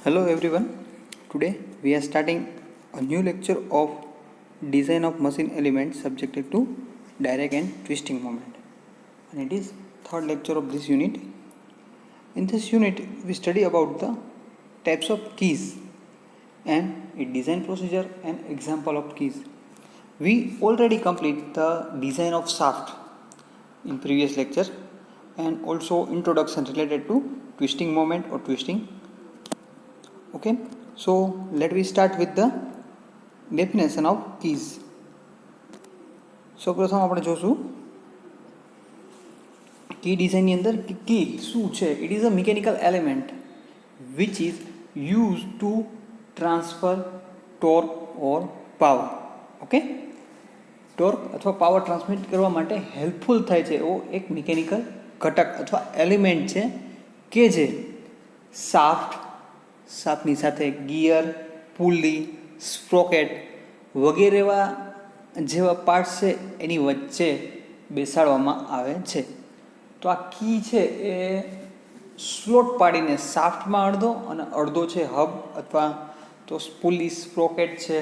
Hello everyone. Today we are starting a new lecture of design of machine elements subjected to direct and twisting moment. And it is third lecture of this unit. In this unit we study about the types of keys and a design procedure and example of keys. We already complete the design of shaft in previous lecture and also introduction related to twisting moment or twisting. Okay, so let me start with the definition of keys. So પ્રથમ આપણે જોશું કી ડિઝાઇનની અંદર કી શું છે. It is a mechanical element which is use to transfer torque or power. Okay, torque અથવા power transmit કરવા માટે હેલ્પફુલ થાય છે એવો એક મિકેનિકલ ઘટક અથવા એલિમેન્ટ છે કે જે શાફ્ટની સાથે ગિયર, પુલી, સ્પ્રોકેટ વગેરે જેવા પાર્ટ્સ છે એની વચ્ચે બેસાડવામાં આવે છે. તો આ કી છે એ સ્લોટ પાડીને શાફ્ટમાં અડધો અને અડધો છે હબ અથવા તો પુલી સ્પ્રોકેટ છે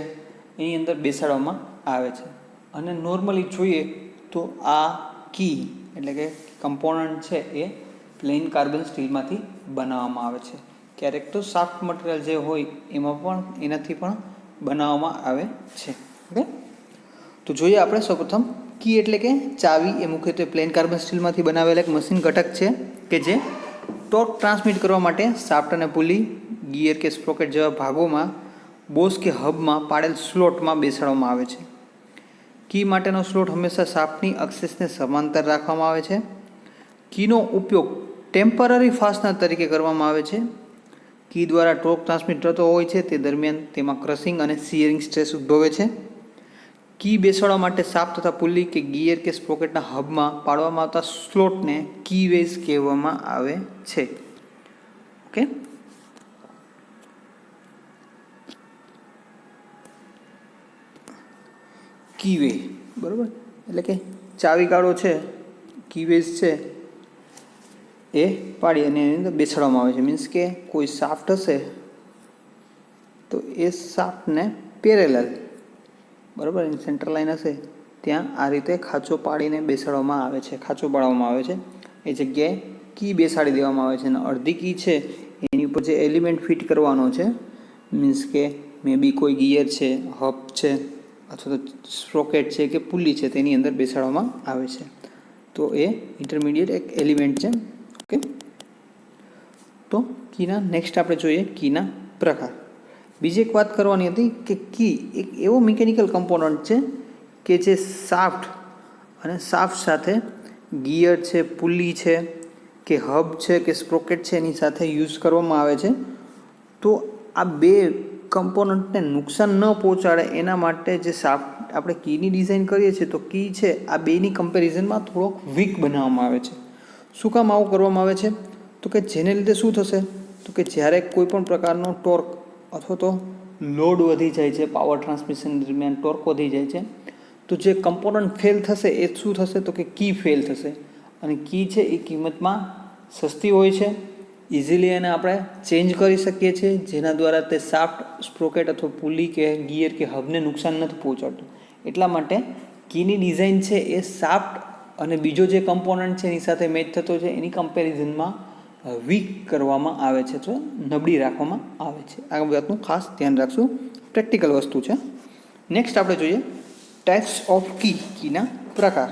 એની અંદર બેસાડવામાં આવે છે. અને નોર્મલી જોઈએ તો આ કી એટલે કે કમ્પોનન્ટ છે એ પ્લેન કાર્બન સ્ટીલમાંથી બનાવવામાં આવે છે. ક્યારેક તો સાફ્ટ મટીરિયલ જે હોય એમાં પણ એનાથી પણ બનાવવામાં આવે છે. ઓકે, તો જોઈએ આપણે સૌપ્રથમ કી એટલે કે ચાવી. એ મુખ્યત્વે પ્લેન કાર્બન સ્ટીલમાંથી બનાવેલા એક મશીન ઘટક છે કે જે ટોર્ક ટ્રાન્સમિટ કરવા માટે શાફ્ટ અને પુલી, ગિયર કે સ્પ્રોકેટ જેવા ભાગોમાં બોસ કે હબમાં પાડેલ સ્લોટમાં બેસાડવામાં આવે છે. કી માટેનો સ્લોટ હંમેશા શાફ્ટની અક્સિસને સમાંતર રાખવામાં આવે છે. કીનો ઉપયોગ ટેમ્પરરી ફાસ્ટનર તરીકે કરવામાં આવે છે. કી દ્વારા ટોર્ક ટ્રાન્સમિટ થતો હોય છે તે દરમિયાન તેમાં ક્રશિંગ અને શિયરિંગ સ્ટ્રેસ ઉદ્ભવે છે. કી બેસાડવા માટે શાફ્ટ તથા પુલી કે ગિયર કે સ્પ્રોકેટના હબમાં પાડવામાં આવતા સ્લોટને કી વેઝ કહેવામાં આવે છે. ઓકે, કી વે બરાબર એટલે કે ચાવી ગાળો છે, કી વેઝ છે એ પાડી અને એની અંદર બેસાડવામાં આવે છે. મીન્સ કે કોઈ શાફ્ટ હશે તો એ શાફ્ટને પેરેલલ બરાબર એની સેન્ટર લાઈન હશે ત્યાં આ રીતે ખાંચો પાડીને બેસાડવામાં આવે છે, ખાંચો પાડવામાં આવે છે. એ જગ્યાએ કી બેસાડી દેવામાં આવે છે અને અડધી કી છે એની ઉપર જે એલિમેન્ટ ફિટ કરવાનો છે, મીન્સ કે મે બી કોઈ ગિયર છે, હબ છે અથવા તો સ્પ્રોકેટ છે કે પુલી છે તેની અંદર બેસાડવામાં આવે છે. તો એ ઇન્ટરમીડિયેટ એક એલિમેન્ટ છે. ઓકે, તો કીના નેક્સ્ટ આપણે જોઈએ કીના પ્રકાર. બીજી એક વાત કરવાની હતી કે કી એક એવો મિકેનિકલ કમ્પોનન્ટ છે કે જે શાફ્ટ અને શાફ્ટ સાથે ગિયર છે, પુલી છે કે હબ છે કે સ્પ્રોકેટ છે એની સાથે યુઝ કરવામાં આવે છે. તો આ બે કમ્પોનન્ટને નુકસાન ન પહોંચાડે એના માટે જે શાફ્ટ આપણે કીની ડિઝાઇન કરીએ છીએ તો કી છે આ બેની કમ્પેરિઝનમાં થોડોક વીક બનાવવામાં આવે છે. શું કામ આવું કરવામાં આવે છે? તો કે જેને લીધે શું થશે તો કે જ્યારે કોઈ પણ પ્રકારનો ટોર્ક અથવા તો લોડ વધી જાય છે, પાવર ટ્રાન્સમિશન દરમિયાન ટોર્ક વધી જાય છે, તો જે કમ્પોનન્ટ ફેલ થશે એ શું થશે તો કે કી ફેલ થશે. અને કી છે એ કિંમતમાં સસ્તી હોય છે, ઇઝીલી એને આપણે ચેન્જ કરી શકીએ છીએ જેના દ્વારા તે શાફ્ટ, સ્પ્રોકેટ અથવા પુલી કે ગિયર કે હબને નુકસાન નથી પહોંચાડતું. એટલા માટે કીની ડિઝાઇન છે એ શાફ્ટ અને બીજો જે કમ્પોનન્ટ છે એની સાથે મેચ થતો છે એની કમ્પેરિઝનમાં વીક કરવામાં આવે છે, તો નબળી રાખવામાં આવે છે. આ વાતનું ખાસ ધ્યાન રાખશું, પ્રેક્ટિકલ વસ્તુ છે. નેક્સ્ટ આપણે જોઈએ ટાઈપ્સ ઓફ કી, કીના પ્રકાર.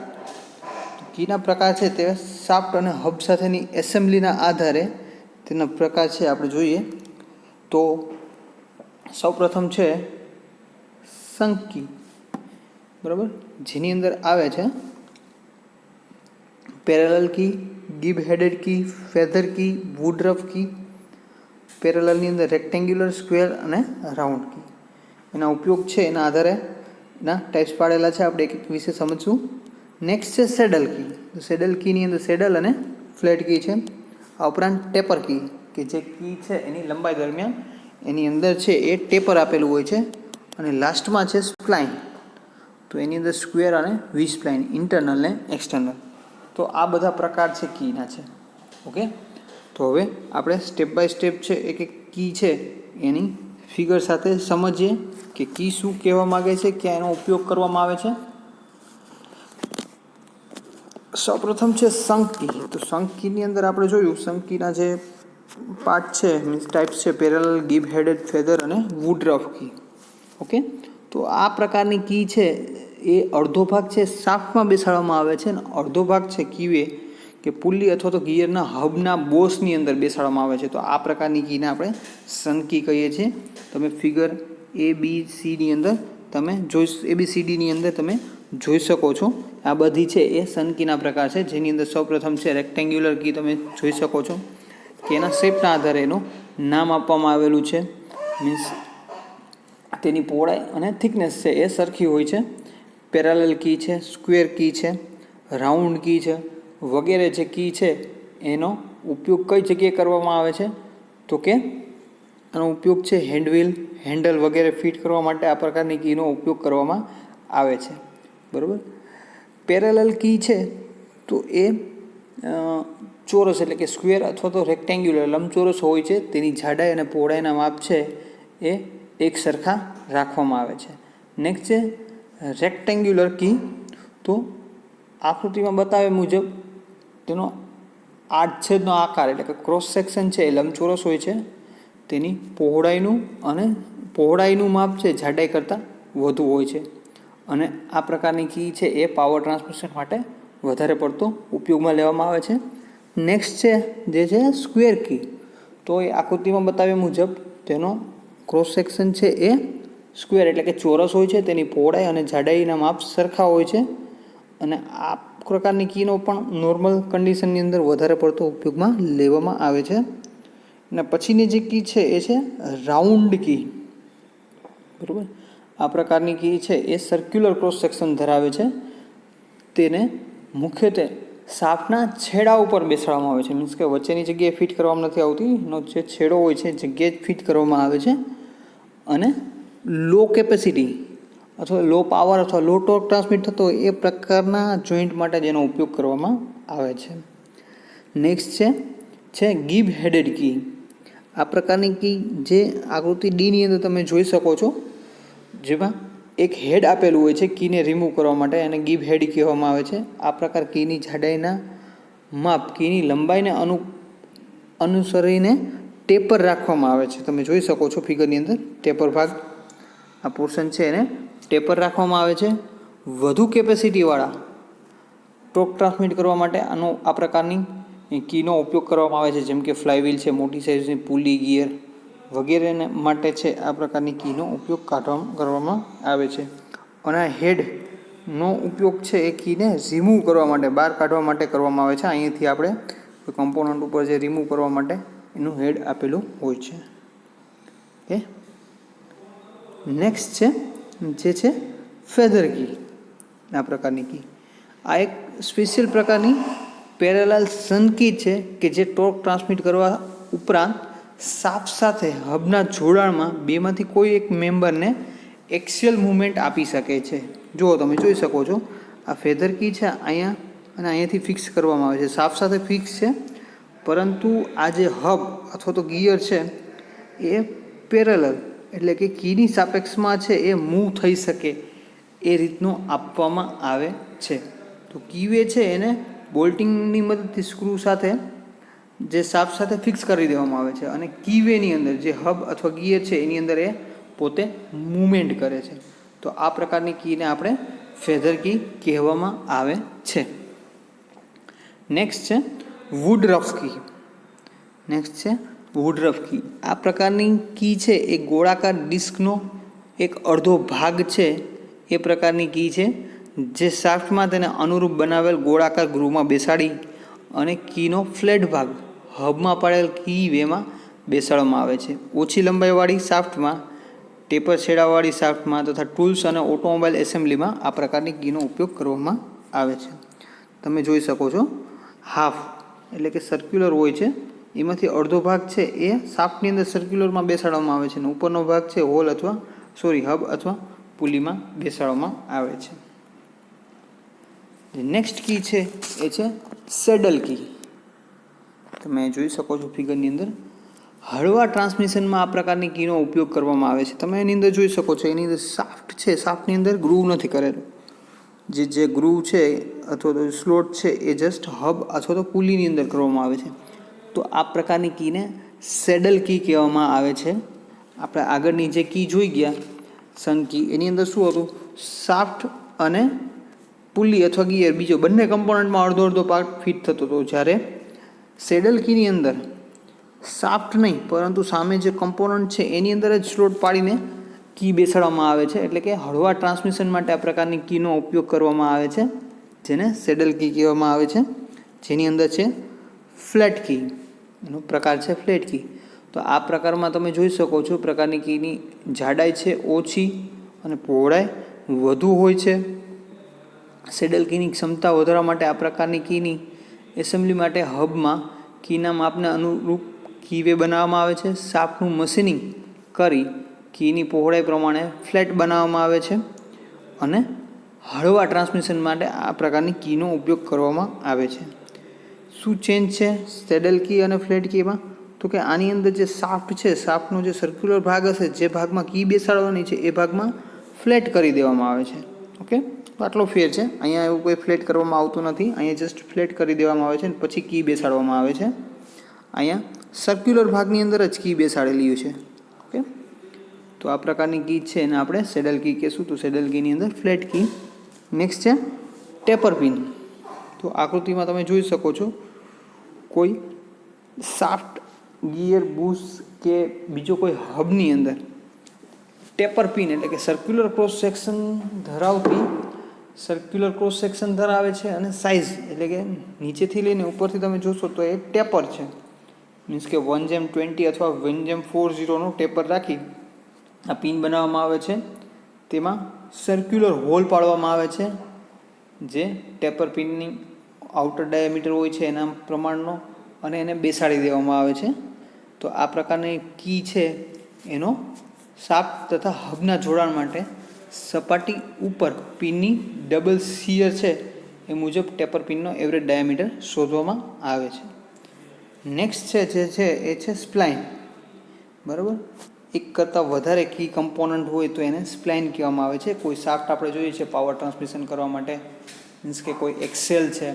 કીના પ્રકાર છે તે શાફ્ટ અને હબ સાથેની એસેમ્બલીના આધારે તેના પ્રકાર છે આપણે જોઈએ તો સૌપ્રથમ છે શંક કી બરાબર, જેની અંદર આવે છે પેરેલલ કી, ગિબ હેડેડ કી, ફેધર કી, વુડરફ કી. પેરેલલની અંદર રેક્ટેન્ગ્યુલર, સ્ક્વેર અને રાઉન્ડ કી. એના ઉપયોગ છે એના આધારે એના ટાઈપ્સ પાડેલા છે, આપણે એક એક વિશે સમજશું. નેક્સ્ટ છે સેડલ કી. સેડલ કીની અંદર સેડલ અને ફ્લેટ કી છે. આ ઉપરાંત ટેપર કી કે જે કી છે એની લંબાઈ દરમિયાન એની અંદર છે એ ટેપર આપેલું હોય છે. અને લાસ્ટમાં છે સ્પ્લાઇન. તો એની અંદર સ્ક્વેર અને વી સ્પ્લાઇન, ઇન્ટરનલ ને એક્સટર્નલ. તો આ બધા પ્રકાર છે કીના છે. ઓકે, તો હવે આપણે સ્ટેપ બાય સ્ટેપ છે એક એક કી છે એની ફિગર સાથે સમજીએ કે કી શું કહેવા માગે છે, ક્યાં એનો ઉપયોગ કરવામાં આવે છે. સૌપ્રથમ છે શંખ કી. તો શંખ કીની અંદર આપણે જોયું શંખ કીના જે પાર્ટ છે મીન્સ ટાઈપ્સ છે પેરેલલ, ગિવ હેડેડ, ફેધર અને વુડરફ કી. ઓકે, તો આ પ્રકારની કી છે એ અડધો ભાગ છે શાફ્ટમાં બેસાડવામાં આવે છે અને અડધો ભાગ છે કીવે કે પુલ્લી અથવા તો ગિયરના હબના બોસની અંદર બેસાડવામાં આવે છે. તો આ પ્રકારની કીને આપણે શંખ કી કહીએ છીએ. તમે ફિગર ABCની અંદર તમે ABCDની અંદર તમે જોઈ શકો છો. આ બધી છે એ શંખ કીના પ્રકાર છે, જેની અંદર સૌપ્રથમ છે રેક્ટેન્ગ્યુલર કી. તમે જોઈ શકો છો કે એના શેપના આધારે એનું નામ આપવામાં આવેલું છે. મીન્સ તેની પહોળાઈ અને થિકનેસ છે એ સરખી હોય છે. પેરેલલ કી છે, સ્ક્વેર કી છે, રાઉન્ડ કી છે વગેરે જે કી છે એનો ઉપયોગ કઈ જગ્યાએ કરવામાં આવે છે તો કે આનો ઉપયોગ છે હેન્ડલ વગેરે ફિટ કરવા માટે આ પ્રકારની કીનો ઉપયોગ કરવામાં આવે છે. બરાબર. પેરેલલ કી છે તો એ ચોરસ એટલે કે સ્ક્વેર અથવા તો રેક્ટેન્ગ્યુલર લંબચોરસ હોય છે. તેની જાડાઈ અને પહોળાઈના માપ છે એ એક સરખા રાખવામાં આવે છે. નેક્સ્ટ છે રેક્ટેન્ગ્યુલર કી. તો આકૃતિમાં બતાવ્યા મુજબ તેનો આડછેદનો આકાર એટલે કે ક્રોસ સેક્શન છે એ લંબચોરસ હોય છે. તેની પહોળાઈનું માપ છે જાડાઈ કરતાં વધુ હોય છે અને આ પ્રકારની કી છે એ પાવર ટ્રાન્સમિશન માટે વધારે પડતો ઉપયોગમાં લેવામાં આવે છે. નેક્સ્ટ છે જે છે સ્ક્વેર કી. તો એ આકૃતિમાં બતાવ્યા મુજબ તેનો ક્રોસ સેક્શન છે એ સ્ક્વેર એટલે કે ચોરસ હોય છે. તેની પહોળાઈ અને જાડાઈના માપ સરખા હોય છે અને આ પ્રકારની કીનો પણ નોર્મલ કન્ડિશનની અંદર વધારે પડતો ઉપયોગમાં લેવામાં આવે છે. અને પછીની જે કી છે એ છે રાઉન્ડ કી. બરાબર. આ પ્રકારની કી છે એ સર્ક્યુલર ક્રોસ સેક્શન ધરાવે છે. તેને મુખ્યત્વે શાફ્ટના છેડા ઉપર બેસાડવામાં આવે છે. મીન્સ કે વચ્ચેની જગ્યાએ ફિટ કરવામાં નથી આવતી. એનો જે છેડો હોય છે જગ્યાએ જ ફિટ કરવામાં આવે છે અને લો કેપેસિટી અથવા લો પાવર અથવા લો ટોર્ક ટ્રાન્સમિટ થતો હોય એ પ્રકારના જોઈન્ટ માટે જેનો ઉપયોગ કરવામાં આવે છે. નેક્સ્ટ છે ગિવ હેડેડ કી. આ પ્રકારની કી જે આકૃતિ ડીની અંદર તમે જોઈ શકો છો, જેમાં એક હેડ આપેલું હોય છે કીને રિમૂવ કરવા માટે અને ગિવ હેડ કહેવામાં આવે છે. આ પ્રકાર કીની જાડાઈના માપ કીની લંબાઈને અનુસરીને ટેપર રાખવામાં આવે છે. તમે જોઈ શકો છો ફિગરની અંદર ટેપર ભાગ આ પોર્શન છે એને ટેપર રાખવામાં આવે છે. વધુ કેપેસિટીવાળા ટોર્ક ટ્રાન્સમિટ કરવા માટે આ પ્રકારની કીનો ઉપયોગ કરવામાં આવે છે. જેમ કે ફ્લાયવ્હીલ છે, મોટી સાઇઝની પુલી, ગિયર વગેરે માટે છે આ પ્રકારની કીનો ઉપયોગ કરવામાં આવે છે. અને આ હેડનો ઉપયોગ છે એ કીને રિમૂવ કરવા માટે બહાર કાઢવા માટે કરવામાં આવે છે. અહીંયાથી આપણે કમ્પોનન્ટ ઉપર જે રિમૂવ કરવા માટે એનું હેડ આપેલું હોય છે. ઓકે. નેક્સ્ટ છે જે છે ફેધર કી. આ પ્રકારની કી આ એક સ્પેશિયલ પ્રકારની પેરેલલ શંખ કી છે કે જે ટોર્ક ટ્રાન્સમિટ કરવા ઉપરાંત શાફ્ટ સાથે હબના જોડાણમાં બેમાંથી કોઈ એક મેમ્બરને એક્સિયલ મૂવમેન્ટ આપી શકે છે. જુઓ તમે જોઈ શકો છો આ ફેધર કી છે અહીંયા અને અહીંયાથી ફિક્સ કરવામાં આવે છે. શાફ્ટ સાથે ફિક્સ છે, પરંતુ આ જે હબ અથવા તો ગિયર છે એ પેરેલલ એટલે કે કીની સાપેક્ષમાં છે એ મૂવ થઈ શકે એ રીતનું આપવામાં આવે છે. તો કીવે છે એને બોલ્ટિંગની મદદથી સ્ક્રૂ સાથે જે શાફ્ટ સાથે ફિક્સ કરી દેવામાં આવે છે અને કીવેની અંદર જે હબ અથવા ગિયર છે એની અંદર એ પોતે મૂવમેન્ટ કરે છે. તો આ પ્રકારની કીને આપણે ફેધર કી કહેવામાં આવે છે. નેક્સ્ટ છે વુડરફ કી. આ પ્રકારની કી છે એ ગોળાકાર ડિસ્કનો એક અડધો ભાગ છે એ પ્રકારની કી છે જે શાફ્ટમાં તેને અનુરૂપ બનાવેલ ગોળાકાર ગ્રુવમાં બેસાડી અને કીનો ફ્લેટ ભાગ હબમાં પડેલ કી વેમાં બેસાડવામાં આવે છે. ઓછી લંબાઈવાળી શાફ્ટમાં, ટેપર છેડાવાળી શાફ્ટમાં તથા ટૂલ્સ અને ઓટોમોબાઈલ એસેમ્બલીમાં આ પ્રકારની કીનો ઉપયોગ કરવામાં આવે છે. તમે જોઈ શકો છો હાફ એટલે કે સર્ક્યુલર હોય છે. એમાંથી અડધો ભાગ છે એ શાફ્ટની અંદર સર્ક્યુલરમાં બેસાડવામાં આવે છે અને ઉપરનો ભાગ છે હબ અથવા પુલીમાં બેસાડવામાં આવે છે. નેક્સ્ટ કી છે એ છે સેડલ કી. તમે જોઈ શકો છો ફિગરની અંદર હળવા ટ્રાન્સમિશનમાં આ પ્રકારની કીનો ઉપયોગ કરવામાં આવે છે. તમે એની અંદર જોઈ શકો છો, એની અંદર શાફ્ટ છે, શાફ્ટની અંદર ગ્રુવ નથી કરેલું. જે ગ્રુવ છે અથવા તો સ્લોટ છે એ જસ્ટ હબ અથવા તો પુલીની અંદર કરવામાં આવે છે. તો આ પ્રકારની કીને સેડલ કી કહેવામાં આવે છે. આપણે આગળની જે કી જોઈ ગયા સન કી, એની અંદર શું હતું, શાફ્ટ અને પુલી અથવા ગિયર બીજો બંને કમ્પોનન્ટમાં અડધો અડધો પાર્ટ ફિટ થતો હતો. જ્યારે સેડલ કીની અંદર શાફ્ટ નહીં પરંતુ સામે જે કમ્પોનન્ટ છે એની અંદર જ સ્લોટ પાડીને કી બેસાડવામાં આવે છે. એટલે કે હળવા ટ્રાન્સમિશન માટે આ પ્રકારની કીનો ઉપયોગ કરવામાં આવે છે, જેને સેડલ કી કહેવામાં આવે છે. જેની અંદર છે ફ્લેટ કી, એનો પ્રકાર છે ફ્લેટ કી. તો આ પ્રકારમાં તમે જોઈ શકો છો, પ્રકારની કીની જાડાઈ છે ઓછી અને પહોળાઈ વધુ હોય છે. સેડલ કીની ક્ષમતા વધારવા માટે આ પ્રકારની કીની એસેમ્બલી માટે હબમાં કીના માપને અનુરૂપ કીવે બનાવવામાં આવે છે. શાફ્ટનું મશીનિંગ કરી કીની પહોળાઈ પ્રમાણે ફ્લેટ બનાવવામાં આવે છે અને હળવા ટ્રાન્સમિશન માટે આ પ્રકારની કીનો ઉપયોગ કરવામાં આવે છે. શું ચેન્જ છે સેડલ કી અને ફ્લેટ કીમાં? તો કે આની અંદર જે શાફ્ટ છે, શાફ્ટનો જે સર્ક્યુલર ભાગ હશે, જે ભાગમાં કી બેસાડવાની છે એ ભાગમાં ફ્લેટ કરી દેવામાં આવે છે. ઓકે, તો આટલો ફેર છે. અહીંયા એવું કોઈ ફ્લેટ કરવામાં આવતું નથી, અહીંયા જસ્ટ ફ્લેટ કરી દેવામાં આવે છે અને પછી કી બેસાડવામાં આવે છે. અહીંયા સર્ક્યુલર ભાગની અંદર જ કી બેસાડેલી છે. ઓકે, તો આ પ્રકારની કી છે એને આપણે સેડલ કી કહીશું. તો સેડલ કીની અંદર ફ્લેટ કી. નેક્સ્ટ છે ટેપર પિન. તો આકૃતિમાં તમે જોઈ શકો છો, કોઈ શાફ્ટ, ગિયર, બુશ કે બીજો કોઈ હબની અંદર ટેપર પિન એટલે કે સર્ક્યુલર ક્રોસ સેક્શન ધરાવે છે અને સાઇઝ એટલે કે નીચેથી લઈને ઉપરથી તમે જોશો તો એ ટેપર છે. મીન્સ કે 1:20 અથવા 1:40નો ટેપર રાખી આ પિન બનાવવામાં આવે છે. તેમાં સર્ક્યુલર હોલ પાડવામાં આવે છે, જે ટેપર પિનની આઉટર ડાયામીટર હોય છે એના પ્રમાણનો, અને એને બેસાડી દેવામાં આવે છે. તો આ પ્રકારની કી છે એનો શાફ્ટ તથા હબના જોડાણ માટે સપાટી ઉપર પિનની ડબલ શિયર છે એ મુજબ ટેપર પિનનો એવરેજ ડાયામીટર શોધવામાં આવે છે. નેક્સ્ટ છે જે છે એ છે સ્પ્લાઇન. બરાબર, એક કરતાં વધારે કી કમ્પોનન્ટ હોય તો એને સ્પ્લાઇન કહેવામાં આવે છે. કોઈ શાફ્ટ આપણે જોઈએ છે પાવર ટ્રાન્સમિશન કરવા માટે, મીન્સ કે કોઈ એક્સેલ છે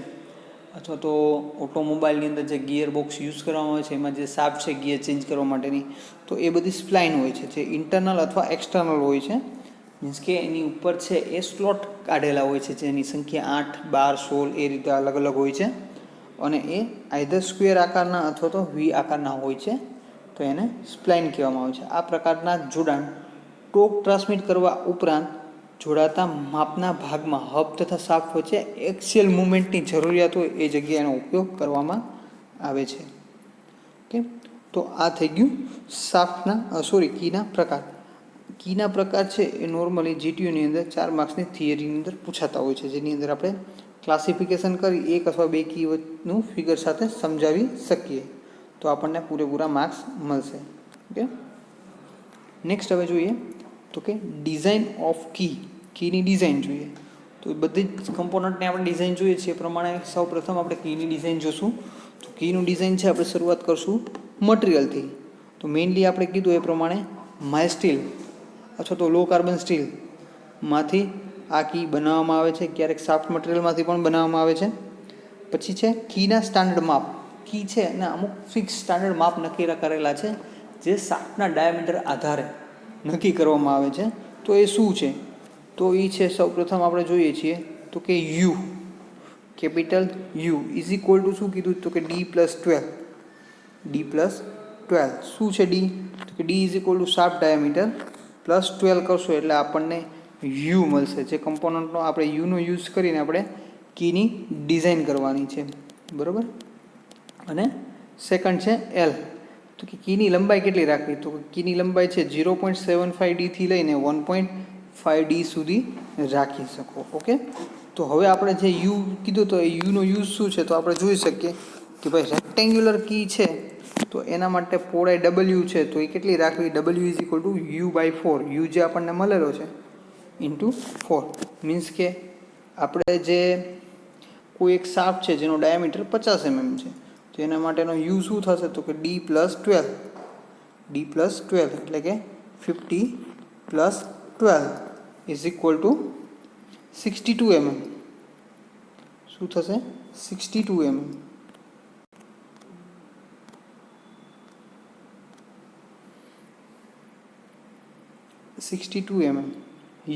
અથવા તો ઓટોમોબાઈલની અંદર જે ગિયર બોક્સ યુઝ કરવામાં આવે છે એમાં જે શાફ્ટ છે ગિયર ચેન્જ કરવા માટેની, તો એ બધી સ્પ્લાઇન હોય છે, જે ઇન્ટરનલ અથવા એક્સટર્નલ હોય છે. મીન્સ કે એની ઉપર છે એ સ્લોટ કાઢેલા હોય છે, જેની સંખ્યા 8, 12, 16 એ રીતે અલગ અલગ હોય છે, અને એ આઈધર સ્ક્વેર આકારના અથવા તો વી આકારના હોય છે. તો એને સ્પ્લાઇન કહેવામાં આવે છે. આ પ્રકારના જોડાણ ટોર્ક ટ્રાન્સમિટ કરવા ઉપરાંત જોડાતા માપના ભાગમાં હબ તથા શાફ્ટ વચ્ચે એક્સિયલ મુવમેન્ટની જરૂરિયાત હોય એ જગ્યાએ એનો ઉપયોગ કરવામાં આવે છે. ઓકે, તો આ થઈ ગયું કીના પ્રકાર. કીના પ્રકાર છે એ નોર્મલી જીટીયુની અંદર 4 માર્ક્સની થિયરીની અંદર પૂછાતા હોય છે, જેની અંદર આપણે ક્લાસિફિકેશન કરી 1 અથવા 2 કીનું ફિગર સાથે સમજાવી શકીએ તો આપણને પૂરેપૂરા માર્ક્સ મળશે. ઓકે, નેક્સ્ટ હવે જોઈએ તો કે ડિઝાઇન ઓફ કીની ડિઝાઇન જોઈએ. તો બધી જ કમ્પોનન્ટને આપણે ડિઝાઇન જોઈએ છીએ એ પ્રમાણે સૌ પ્રથમ આપણે કીની ડિઝાઇન જોશું. તો કીનું ડિઝાઇન છે આપણે શરૂઆત કરશું મટીરિયલથી. તો મેઇનલી આપણે કીધું એ પ્રમાણે માઇલ્ડ સ્ટીલ અથવા તો લો કાર્બન સ્ટીલમાંથી આ કી બનાવવામાં આવે છે. ક્યારેક સાફ્ટ મટીરિયલમાંથી પણ બનાવવામાં આવે છે. પછી છે કીના સ્ટાન્ડર્ડ માપ. કી છે અને અમુક ફિક્સ સ્ટાન્ડર્ડ માપ નક્કી કરેલા છે, જે શાફ્ટના ડાયામીટર આધારે નક્કી કરવામાં આવે છે. તો એ શું છે? તો એ છે સૌપ્રથમ આપણે જોઈએ છીએ તો કે you, capital you is equal to શું કીધું તો કે D+12. શું છે ડી? તો કે D is equal to shaft diameter +12 કરશો એટલે આપણને યુ મળશે. જે કમ્પોનન્ટનો આપણે યુનો યુઝ કરીને આપણે કીની ડિઝાઇન કરવાની છે. બરાબર, અને સેકન્ડ છે એલ. તો કે કીની લંબાઈ કેટલી રાખવી? તો કીની લંબાઈ છે 0.75D થી લઈને 1.5D સુધી રાખી શકો. ઓકે, તો હવે આપણે જે યુ કીધું તો એ યુનો યુઝ શું છે? તો આપણે જોઈ શકીએ કે ભાઈ રેક્ટેન્ગ્યુલર કી છે તો એના માટે પહોળાઈ ડબલ્યુ છે, તો એ કેટલી રાખવી? W is equal to U/4. You જે આપણને મળેલો છે ઇન્ટુ 4. મીન્સ કે આપણે જે કોઈ એક શાફ્ટ છે જેનો ડાયામીટર 50 mm છે, તો એના માટેનો યુ શું થશે? તો કે D+12. ડી પ્લસ 12 એટલે કે 50 plus 12 is equal to 62 mm. શું થશે? 62 mm.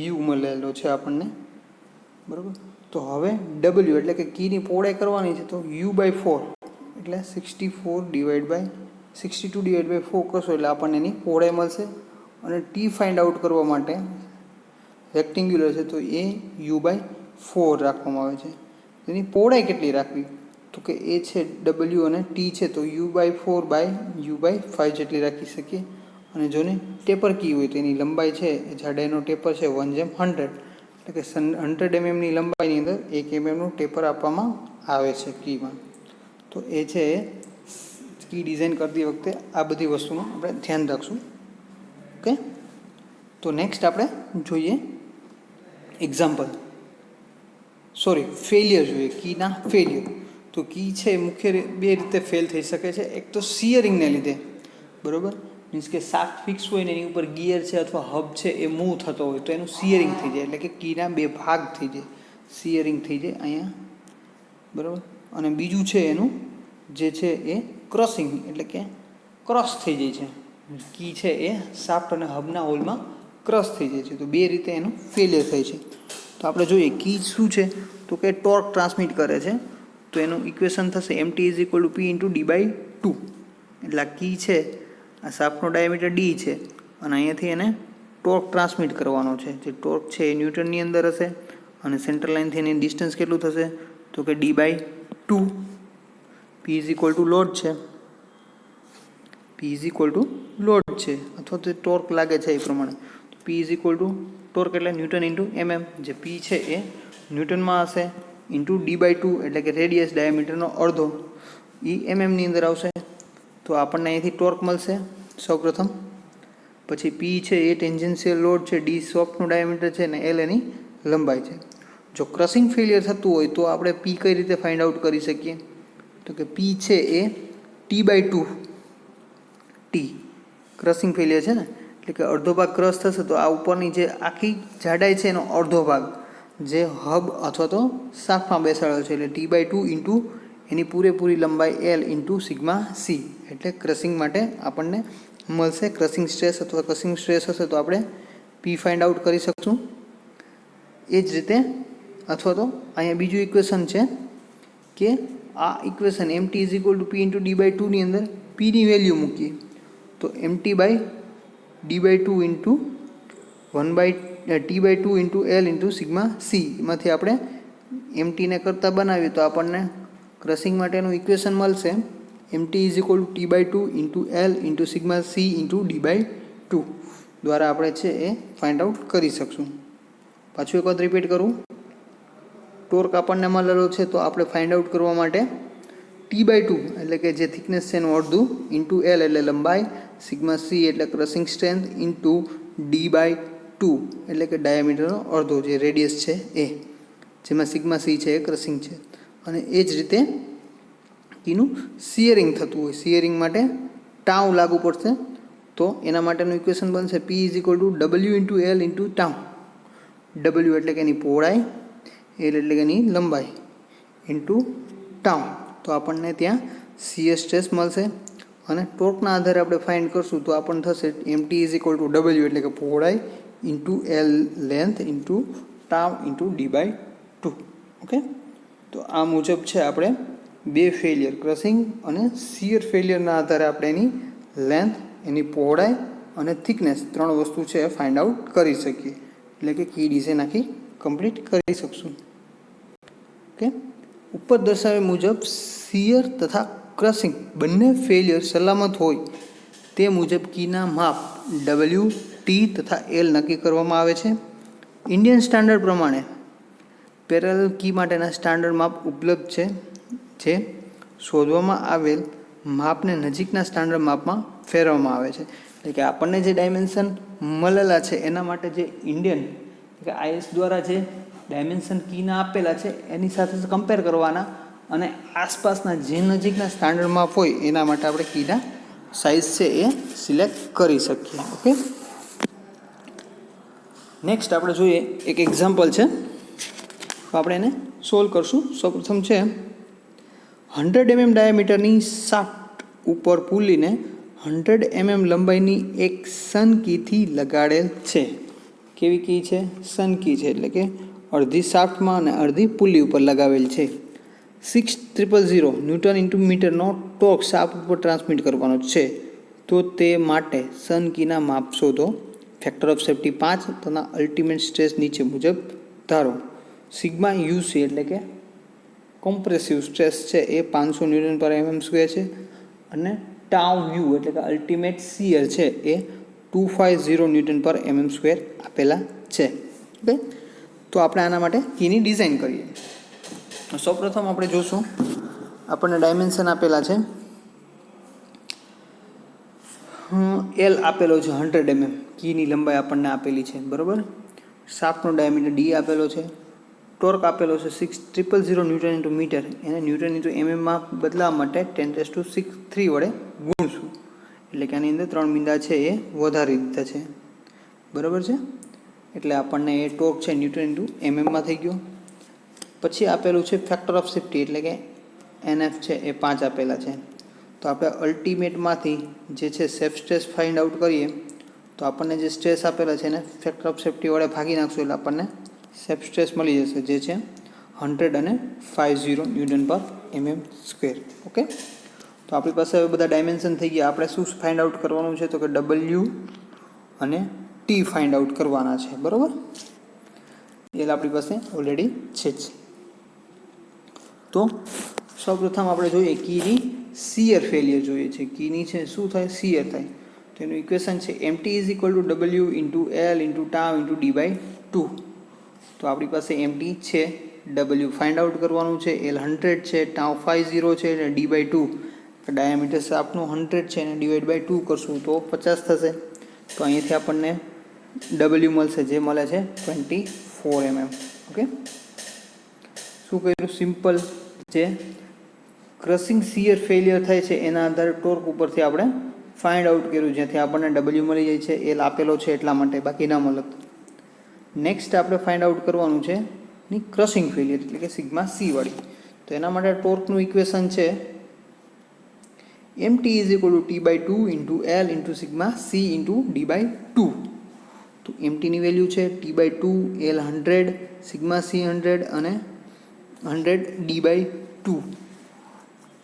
યુ મળેલો છે આપણને, બરાબર. તો હવે ડબલ્યુ એટલે કે કીની પહોળાઈ કરવાની છે, તો U/4 એટલે 62/4 કરશો એટલે આપણને એની પહોળાઈ મળશે. અને ટી ફાઇન્ડ આઉટ કરવા માટે રેક્ટેન્ગ્યુલર છે તો એ U/4 રાખવામાં આવે છે. એની પહોળાઈ કેટલી રાખવી? તો કે એ છે ડબલ્યુ અને ટી છે તો U/4/U/5 જેટલી રાખી શકીએ. અને જો ને ટેપર કી હોય તો એની લંબાઈ છે, જાડાઈનો ટેપર છે 1/100 એટલે કે 100 mm લંબાઈની અંદર 1 mm ટેપર આપવામાં આવે છે કીમાં. તો એ છે કી ડિઝાઇન કરતી વખતે આ બધી વસ્તુનું આપણે ધ્યાન રાખશું. ઓકે, તો નેક્સ્ટ આપણે જોઈએ ફેલિયર જોઈએ, કીના ફેલિયર. તો કી છે મુખ્ય બે રીતે ફેલ થઈ શકે છે. એક તો સિયરિંગને લીધે, બરાબર, મીન્સ કે શાફ્ટ ફિક્સ હોય ને એની ઉપર ગિયર છે અથવા હબ છે એ મૂવ થતો હોય તો એનું સિયરિંગ થઈ જાય, એટલે કે કીના બે ભાગ થઈ જાય, સિયરિંગ થઈ જાય અહીંયા, બરાબર. અને બીજું છે એનું જે છે એ ક્રોસિંગ એટલે કે ક્રોસ થઈ જાય છે, કી છે એ શાફ્ટ અને હબના હોલમાં ક્રોસ થઈ જાય છે. તો બે રીતે એનું ફેલિયર થાય છે. તો આપણે જોઈએ કી શું છે, તો કે ટોર્ક ટ્રાન્સમિટ કરે છે. તો એનું ઇક્વેશન થશે MT = P × D/2. એટલે આ કી છે, આ શાફ્ટનો ડાયામીટર D છે અને અહીંયાથી એને ટોર્ક ટ્રાન્સમિટ કરવાનો છે. જે ટોર્ક છે એ ન્યૂટનની અંદર હશે અને સેન્ટર લાઇનથી એની ડિસ્ટન્સ કેટલું થશે? તો કે D/2. P = લોડ છે, અથવા તો ટોર્ક લાગે છે એ પ્રમાણે. P ટોર્ક એટલે ન્યૂટન × mm, જે P છે એ ન્યૂટનમાં હશે, ઇન્ટુ D/2 એટલે કે રેડિયસ ડાયામીટરનો અડધો એ mmની અંદર આવશે. તો આપણને અહીંથી ટોર્ક મળશે સૌપ્રથમ. પછી P છે એ ટેન્જન્શિયલ લોડ છે, D શાફ્ટનું ડાયામીટર છે અને L એની લંબાઈ છે. જો ક્રશિંગ ફેલિયર થતું હોય તો આપણે P કઈ રીતે ફાઇન્ડ આઉટ કરી શકીએ? તો કે P છે એ T/2 ક્રશિંગ ફેલિયર છે ને, એટલે કે અડધો ભાગ ક્રશ થશે તો આ ઉપરની જે આખી જાડાઈ છે એનો અડધો ભાગ જે હબ અથવા તો શાફ્ટમાં બેસાડેલો છે એટલે T/2 ઇન્ટુ એની પૂરેપૂરી લંબાઈ L ઇન્ટુ σc એટલે ક્રશિંગ માટે આપણને મળશે. ક્રશિંગ સ્ટ્રેસ અથવા ક્રશિંગ સ્ટ્રેસ હશે તો આપણે P ફાઇન્ડ આઉટ કરી શકશું. એ જ રીતે અથવા તો અહીંયા બીજું ઇક્વેશન છે કે આ ઇક્વેશન MT = P × D/2 ની અંદર Pની વેલ્યુ મૂકીએ તો MT/D/2 into T/2 into L into σc એમાંથી આપણે MTને કરતાં બનાવીએ તો આપણને ક્રશિંગ માટેનું ઇક્વેશન મળશે MT = T/2 into L into σc into D/2 દ્વારા આપણે છે એ ફાઇન્ડ આઉટ કરી શકશું. પાછું એક વખત રિપીટ કરું, ટોર્ક આપણને મળેલો છે તો આપણે ફાઇન્ડ આઉટ કરવા માટે T/2 એટલે કે જે થિકનેસ છે એનું અડધું ઇન્ટુ L એટલે લંબાઈ, σc એટલે ક્રશિંગ સ્ટ્રેન્થ ઇન્ટુ D/2 એટલે કે ડાયામીટરનો અડધો જે રેડિયસ છે એ, જેમાં σc છે એ ક્રશિંગ છે. અને એ જ રીતે એનું સિયરિંગ થતું હોય, સિયરિંગ માટે ટાઉ લાગુ પડશે તો એના માટેનું ઇક્વેશન બનશે P = W × L × tau. W એટલે કે એની પહોળાઈ, L એટલે કે એની લંબાઈ ઇન્ટુ ટાઉ. તો આપણને ત્યાં શિયર સ્ટ્રેસ મળશે અને ટોર્કના આધારે આપણે ફાઇન્ડ કરશું તો આપણને થશે MT = W એટલે કે પહોળાઈ into L length into tau into D/2. Okay, તો આ મુજબ છે આપણે બે ફેલિયર, ક્રશિંગ અને શિયર ફેલિયરના આધારે આપણે એની લેન્થ, એની પહોળાઈ અને થિકનેસ ત્રણ વસ્તુ છે એ ફાઇન્ડ આઉટ કરી શકીએ. એટલે કે કી ડિઝાઇન આખી કમ્પ્લીટ કરી શકશું. ઓકે, ઉપર દર્શાવ્યા મુજબ શિયર તથા ક્રશિંગ બંને ફેલિયર સલામત હોય તે મુજબ કીના માપ W, T તથા L નક્કી કરવામાં આવે છે. ઇન્ડિયન સ્ટાન્ડર્ડ પ્રમાણે પેરેલલ કી માટેના સ્ટાન્ડર્ડ માપ ઉપલબ્ધ છે, જે શોધવામાં આવેલ માપને નજીકના સ્ટાન્ડર્ડ માપમાં ફેરવવામાં આવે છે. એટલે કે આપણને જે ડાયમેન્શન મળેલા છે એના માટે જે ઇન્ડિયન કે IS દ્વારા જે ડાયમેન્શન કીના આપેલા છે એની સાથે કમ્પેર કરવાના અને આસપાસના જે નજીકના સ્ટાન્ડર્ડ માપ હોય એના માટે આપણે કીના સાઇઝ છે એ સિલેક્ટ કરી શકીએ. ઓકે, નેક્સ્ટ આપણે જોઈએ એક એક્ઝામ્પલ છે, તો આપણે એને સોલ્વ કરશું. સૌપ્રથમ છે 100 mm ડાયામીટરની શાફ્ટ ઉપર પુલીને 100 mm લંબાઈની એક સન કીથી લગાડેલ છે. કેવી કી છે? સન કી છે, એટલે કે અડધી શાફ્ટમાં અને અડધી પુલી ઉપર લગાવેલ છે. 6000 ન્યૂટન ઇન્ટુ મીટરનો ટોર્ક શાફ્ટ ઉપર ટ્રાન્સમિટ કરવાનો છે. તો તે માટે સન કીના માપ શોધો. ફેક્ટર ઓફ સેફ્ટી 5 તથા અલ્ટિમેટ સ્ટ્રેસ નીચે મુજબ ધારો. સિગ્મા યુસી એટલે કે કોમ્પ્રેસિવ સ્ટ્રેસ છે એ 500 ન્યૂટન પર mm સ્ક્વેર છે, અને ટાઉ યુ એટલે કે અલ્ટિમેટ શિયર છે એ 250 ન્યૂટન પર mm સ્ક્વેર આપેલા છે. ઓકે, તો આપણે આના માટે કીની ડિઝાઇન કરીએ. સૌપ્રથમ આપણે જોશું, આપણને ડાયમેન્શન આપેલા છે. એલ આપેલો છે 100 mm, કીની લંબાઈ આપણને આપેલી છે, બરાબર. શાફ્ટનો ડાયામીટર ડી આપેલો છે. ટોર્ક આપેલો છે 6000 ન્યૂટન ઇન્ટુ મીટર, એને ન્યૂટન ઇન્ટુ એમએમમાં બદલાવા માટે 10⁶ વડે ગુણશું, એટલે કે આની અંદર 3 બિંદા છે એ વધારી દીધા છે, બરાબર છે. એટલે આપણને એ ટોર્ક છે ન્યૂટન ઇન્ટુ એમએમમાં થઈ ગયો. પછી આપેલું છે ફેક્ટર ઓફ સેફ્ટી એટલે કે એનએફ છે એ 5 આપેલા છે. તો આપણે અલ્ટિમેટમાંથી જે છે સેફ સ્ટ્રેસ ફાઇન્ડ આઉટ કરીએ, તો આપણને જે સ્ટ્રેસ આપેલા છે એને ફેક્ટર ઓફ સેફ્ટી વડે ભાગી નાખશું એટલે આપણને સેફ સ્ટ્રેસ મળી જશે, જે છે 100 અને 50 ન્યૂટન પર mm સ્ક્વેર. ઓકે, તો આપણી પાસે હવે બધા ડાયમેન્શન થઈ ગયા. આપણે શું ફાઇન્ડ આઉટ કરવાનું છે? તો કે ડબલ્યુ અને ટી ફાઇન્ડ આઉટ કરવાના છે, બરાબર. એ આપણી પાસે ઓલરેડી છે જ. તો સૌપ્રથમ આપણે જોઈએ કીની શિયર ફેલિયર જોઈએ છે. કીની છે શું થાય? શિયર થાય. તો એનું ઇક્વેશન છે MT = W × L × tau × D/2. તો આપણી પાસે MT છે, W ફાઇન્ડ આઉટ કરવાનું છે, L 100 છે, ટાઉ 50 છે, અને D/2 ડાયામીટર શાફ્ટનું 100 છે અને /2 કરશું તો 50 થશે. તો અહીંયાથી આપણને W મળશે, જે મળે છે 24 mm. ઓકે, શું કર્યું? સિમ્પલ જે ક્રશિંગ શિયર ફેલિયર થાય છે એના આધારે ટોર્ક ઉપરથી આપણે ફાઇન્ડ આઉટ કર્યું, જેથી આપણને W મળી જાય છે. એલ આપેલો છે એટલા માટે, બાકી ના મળત. નેક્સ્ટ આપણે ફાઇન્ડ આઉટ કરવાનું છે ની ક્રશિંગ ફેલિયર એટલે કે સિગ્મા સી વાળી. તો એના માટે ટોર્કનું ઇક્વેશન છે MT = T/2 × L × sigma C × D/2. તો MTની વેલ્યુ છે T/2, L 100, સિગ્મા સી 100 અને 100 D/2,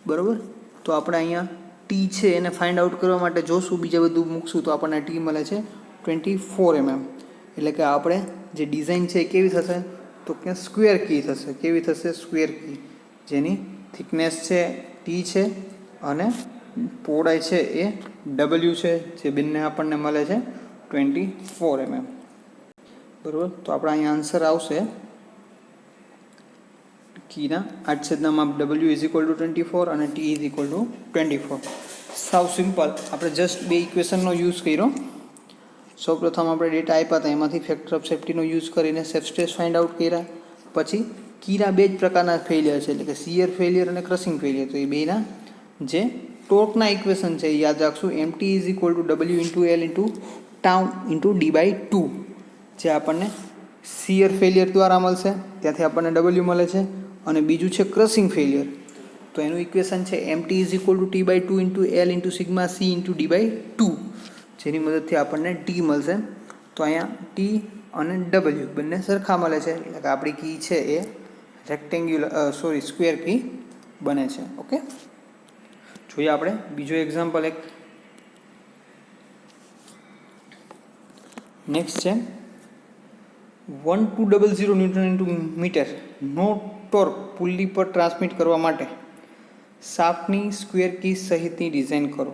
બરાબર. તો આપણે અહીંયા ટી છે એને ફાઇન્ડ આઉટ કરવા માટે જોશું, બીજા બધું મૂકશું તો આપણને ટી મળે છે 24 mm. એટલે કે આપણે જે ડિઝાઇન છે એ કેવી થશે? તો કે સ્ક્વેર કી થશે. કેવી થશે? સ્ક્વેર કી, જેની થિકનેસ છે ટી છે અને પહોળાઈ છે એ W છે, જે બંને આપણને મળે છે 24 mm, બરાબર. તો આપણે અહીંયા આન્સર આવશે કીના 8/માં W = 24 અને T = 24. સાવ સિમ્પલ. આપણે જસ્ટ બે ઇક્વેશનનો યુઝ કર્યો. સૌપ્રથમ આપણે ડેટા આપ્યા હતા, એમાંથી ફેક્ટર ઓફ સેફ્ટીનો યુઝ કરીને સેફ સ્ટ્રેસ ફાઇન્ડ આઉટ કર્યા. પછી કીના બે જ પ્રકારના ફેલિયર છે, એટલે કે શિયર ફેલિયર અને ક્રશિંગ ફેલિયર. તો એ બેના જે ટોર્કના ઇક્વેશન છે એ યાદ રાખશું. MT = W × L × tau × D/2, જે આપણને શિયર ફેલિયર દ્વારા મળશે, ત્યાંથી આપણને W મળે છે. અને બીજું છે ક્રશિંગ ફેલિયર. તો એનું ઇક્વેશન છે MT = T/2 × L × sigma C × D/2, જેની મદદથી આપણને ટી મળશે. તો અહીંયા ટી અને W બંને સરખા મળે છે, એટલે કે આપણી કી છે એ સ્ક્વેર કી બને છે. ઓકે, જોઈએ આપણે બીજો એક્ઝામ્પલ એક. નેક્સ્ટ છે 1200 ન્યૂટન ઇન્ટુ મીટર નો ટોર્ક પુલ્લી પર ટ્રાન્સમિટ કરવા માટે શાફ્ટની સ્ક્વેર કી સહિતની ડિઝાઇન કરો.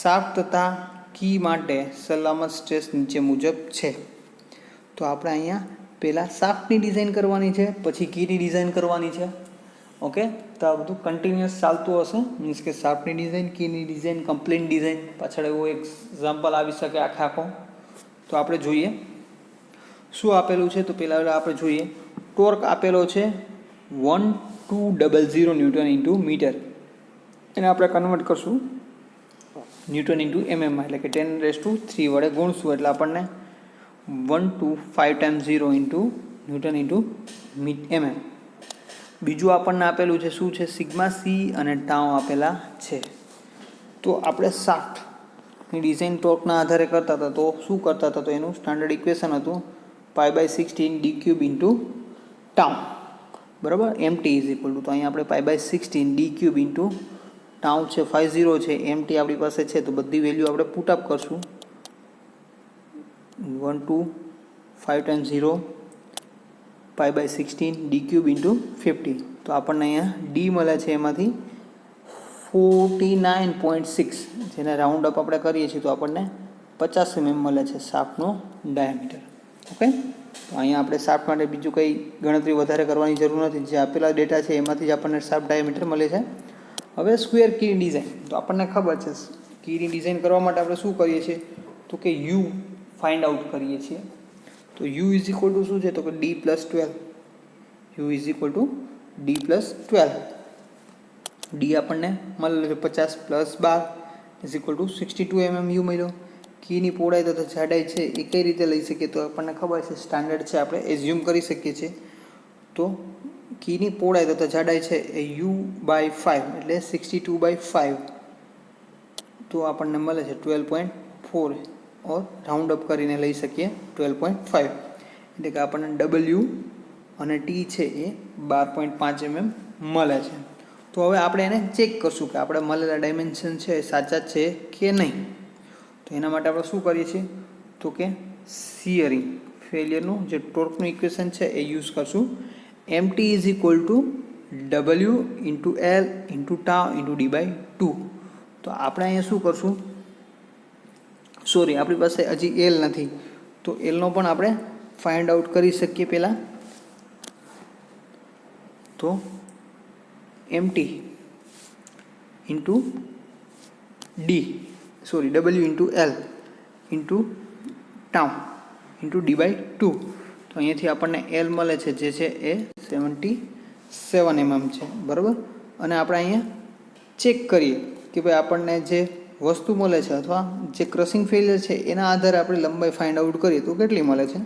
શાફ્ટ તથા કી માટે સલામત સ્ટ્રેસ નીચે મુજબ છે. તો આપણે અહીંયા પહેલાં શાફ્ટની ડિઝાઇન કરવાની છે, પછી કીની ડિઝાઇન કરવાની છે. ઓકે, તો આ બધું કન્ટિન્યુઅસ ચાલતું હશે, મીન્સ કે શાફ્ટની ડિઝાઇન, કીની ડિઝાઇન, કમ્પ્લીટ ડિઝાઇન, પાછળ એવો એક્ઝામ્પલ આવી શકે આખો. તો આપણે જોઈએ શું આપેલું છે. તો પહેલાં આપણે જોઈએ ટોર્ક આપેલો છે 1200 ન્યૂટન ઇન્ટુ મીટર. એને આપણે કન્વર્ટ કરશું ન્યૂટન ઇન્ટુ એમએમમાં, એટલે કે 10⁻³ વડે ગુણશું એટલે આપણને 125 times 0 into newton into MM. બીજું આપણને આપેલું છે શું છે, સિગ્મા સી અને ટાઉ આપેલા છે. તો આપણે શાફ્ટની ડિઝાઇન ટોર્કના આધારે કરતા હતા તો શું કરતા હતા, તો એનું સ્ટાન્ડર્ડ ઇક્વેશન હતું π/16 d³ ઇન્ટુ ટાઉ, બરાબર. mt ઇઝ ઇક્વલ ટુ, તો અહીંયા આપણે π/16 d³ ઇન્ટુ ટાઉ છે 50 છે, mt આપણી પાસે છે તો બધી વેલ્યુ આપણે પુટઅપ કરશું. 125 ટાઈમ્સ 0 π/16 d³ ઇન્ટુ 50, તો આપણને અહીંયા ડી મળે છે એમાંથી 49.6, જેને રાઉન્ડ અપ આપણે કરીએ છીએ તો આપણને 50 mm મળે છે શાફ્ટનો ડાયામીટર. ઓકે, તો અહીંયા આપણે શાફ્ટ માટે બીજું કંઈ ગણતરી વધારે કરવાની જરૂર નથી, જે આપેલા ડેટા છે એમાંથી જ આપણને શાફ્ટ ડાયામીટર મળે છે. હવે સ્ક્વેર કીની ડિઝાઇન, તો આપણને ખબર છે કીની ડિઝાઇન કરવા માટે આપણે શું કરીએ છીએ, તો કે યુ ફાઇન્ડ આઉટ કરીએ છીએ. તો યુ ઇઝ ઇક્વલ ટુ શું છે, તો કે d+12, you is equal to d+12. D આપણને મળેલો છે 50 + 12 is equal to 62 mm you મળ્યો. કીની પહોળાઈ તથા જાડાઈ છે એ કઈ રીતે લઈ શકીએ, તો આપણને ખબર છે સ્ટાન્ડર્ડ છે, આપણે એઝ્યુમ કરી શકીએ છીએ. તો કીની પહોળાઈ તથા જાડાઈ છે એ u/5 એટલે 62/5, તો આપણને મળે છે 12.4, ઓર રાઉન્ડ અપ કરીને લઈ શકીએ 12.5, એટલે કે આપણને ડબલ્યુ અને ટી છે એ 12.5 mm મળે છે. તો હવે આપણે એને ચેક કરશું કે આપણે મળેલા ડાયમેન્શન છે એ સાચા છે કે નહીં. તો એના માટે આપણે શું કરીએ છીએ, તો કે શિયરિંગ ફેલિયરનું જે ટોર્કનું ઇક્વેશન છે એ યુઝ કરશું. mt is equal to w into L into tau into d/2. તો આપણે અહીંયા શું કરશું, સોરી આપણી પાસે હજી એલ નથી, તો એલનો પણ આપણે ફાઇન્ડ આઉટ કરી શકીએ પહેલાં. તો mt into w into L into tau into d/2. તો અહીંયાથી આપણને એલ મળે છે જે છે એ 77 mm છે, બરાબર. અને આપણે અહીંયા ચેક કરીએ કે ભાઈ આપણને જે વસ્તુ મળે છે અથવા જે ક્રશિંગ ફેલિયર છે એના આધારે આપણે લંબાઈ ફાઇન્ડ આઉટ કરીએ તો કેટલી મળે છે.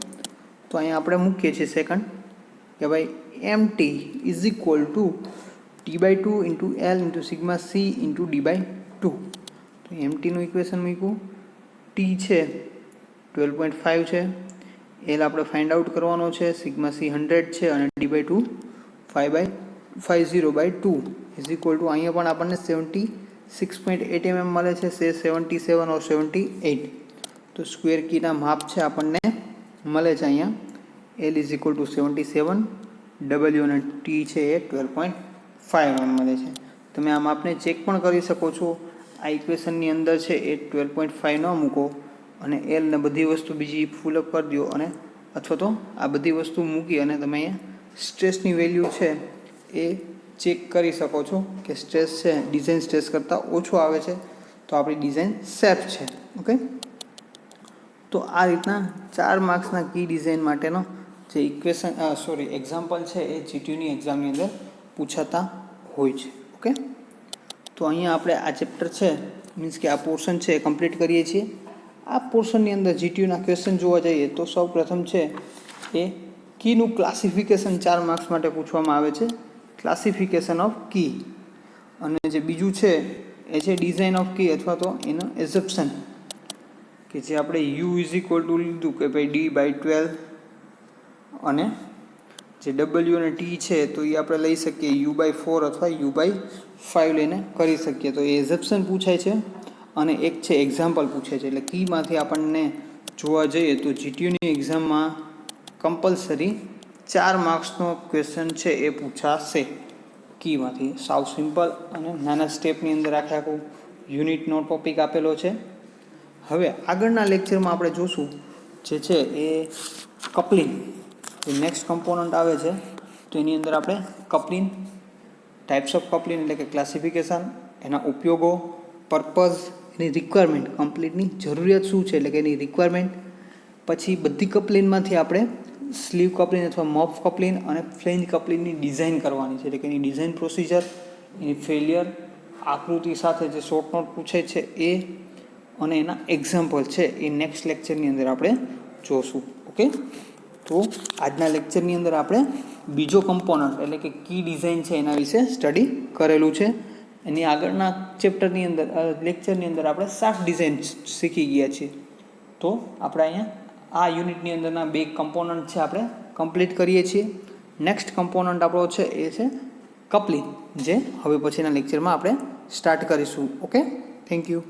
તો અહીંયા આપણે મૂકીએ છીએ સેકન્ડ કે ભાઈ mt is equal to t/2 into L into sigma C into d/2. તો એમટીનું ઇક્વેશન મૂક્યું, ટી છે 12.5 છે, એલ આપણે ફાઇન્ડ આઉટ કરવાનો છે, સિગ્મા સી 100 છે અને d/2 5/50/2 ઇઝ ઇક્વલ ટુ અહીંયા પણ આપણને 76.8 mm મળે છે, 77 ઓર 78. તો સ્ક્વેર કીના માપ છે આપણને મળે છે અહીંયા L is equal to 77, W અને ટી છે એ 12.5 mm મળે છે. તમે આ માપને ચેક પણ કરી શકો છો. આ ઇક્વેશનની અંદર છે એ 12.5 ન મૂકો અને એલ ને બધી વસ્તુ બીજી ફૂલઅપ કરી દો, અને અથવા તો આ બધી વસ્તુ મૂકી અને તમે અહીંયા સ્ટ્રેસની વેલ્યુ છે એ ચેક કરી શકો છો કે સ્ટ્રેસ છે ડિઝાઇન સ્ટ્રેસ કરતાં ઓછો આવે છે, તો આપણી ડિઝાઇન સેફ છે. ઓકે, તો આ રીતના 4 માર્ક્સના કી ડિઝાઇન માટેનો જે ઇક્વેશન એક્ઝામ્પલ છે એ જીટીયુની એક્ઝામની અંદર પૂછાતા હોય છે. ઓકે, તો અહીંયા આપણે આ ચેપ્ટર છે મીન્સ કે આ પોર્શન છે એ કમ્પ્લીટ કરીએ છીએ. આ પોર્શનની અંદર જીટીયુના ક્વેશ્ચન જોવા જઈએ તો સૌ પ્રથમ છે એ કીનું ક્લાસિફિકેશન 4 માર્ક્સ માટે પૂછવામાં આવે છે, ક્લાસિફિકેશન ઓફ કી. અને જે બીજું છે એ છે ડિઝાઇન ઓફ કી અથવા તો એનો એઝપ્શન, કે જે આપણે યુ ઇઝ ઇક્વલ ટુ લીધું કે ભાઈ d/12, અને જે ડબલ્યુ અને ટી છે તો એ આપણે લઈ શકીએ u/4 અથવા u/5 લઈને કરી શકીએ. તો એ એઝપ્શન પૂછાય છે અને એક છે એક્ઝામ્પલ પૂછે છે. એટલે કીમાંથી આપણને જોવા જઈએ તો જીટીયુની એક્ઝામમાં કમ્પલસરી 4 માર્ક્સનો ક્વેશ્ચન છે એ પૂછાશે કીમાંથી. સાવ સિમ્પલ અને નાના સ્ટેપની અંદર આખું યુનિટનો ટોપિક આપેલો છે. હવે આગળના લેક્ચરમાં આપણે જોશું જે છે એ કપલિંગ, જે નેક્સ્ટ કમ્પોનન્ટ આવે છે તો એની અંદર આપણે કપલિંગ, ટાઈપ્સ ઓફ કપલિંગ એટલે કે ક્લાસિફિકેશન, એના ઉપયોગો, પર્પઝ, એની રિક્વાયરમેન્ટ, કમ્પ્લીટની જરૂરિયાત શું છે એટલે કે એની રિક્વાયરમેન્ટ, પછી બધી કપલિંગમાંથી આપણે સ્લીવ કપલિંગ અથવા મફ કપલિંગ અને ફ્લેંજ કપલિંગની ડિઝાઇન કરવાની છે, એટલે કે એની ડિઝાઇન પ્રોસિજર, એની ફેલિયર, આકૃતિ સાથે જે શોર્ટ નોટ પૂછે છે એ, અને એના એક્ઝામ્પલ છે એ નેક્સ્ટ લેક્ચરની અંદર આપણે જોશું. ઓકે, તો આજના લેક્ચરની અંદર આપણે બીજો કમ્પોનન્ટ એટલે કે કી ડિઝાઇન છે એના વિશે સ્ટડી કરેલું છે. એની આગળના ચેપ્ટરની અંદર લેક્ચરની અંદર આપણે શાફ્ટ ડિઝાઇન શીખી ગયા છીએ. તો આપણે અહીંયા આ યુનિટની અંદરના 2 કમ્પોનન્ટ છે આપણે કમ્પ્લીટ કરીએ છીએ. નેક્સ્ટ કમ્પોનન્ટ આપણો છે એ છે કપલિંગ, જે હવે પછીના લેક્ચરમાં આપણે સ્ટાર્ટ કરીશું. Okay, thank you.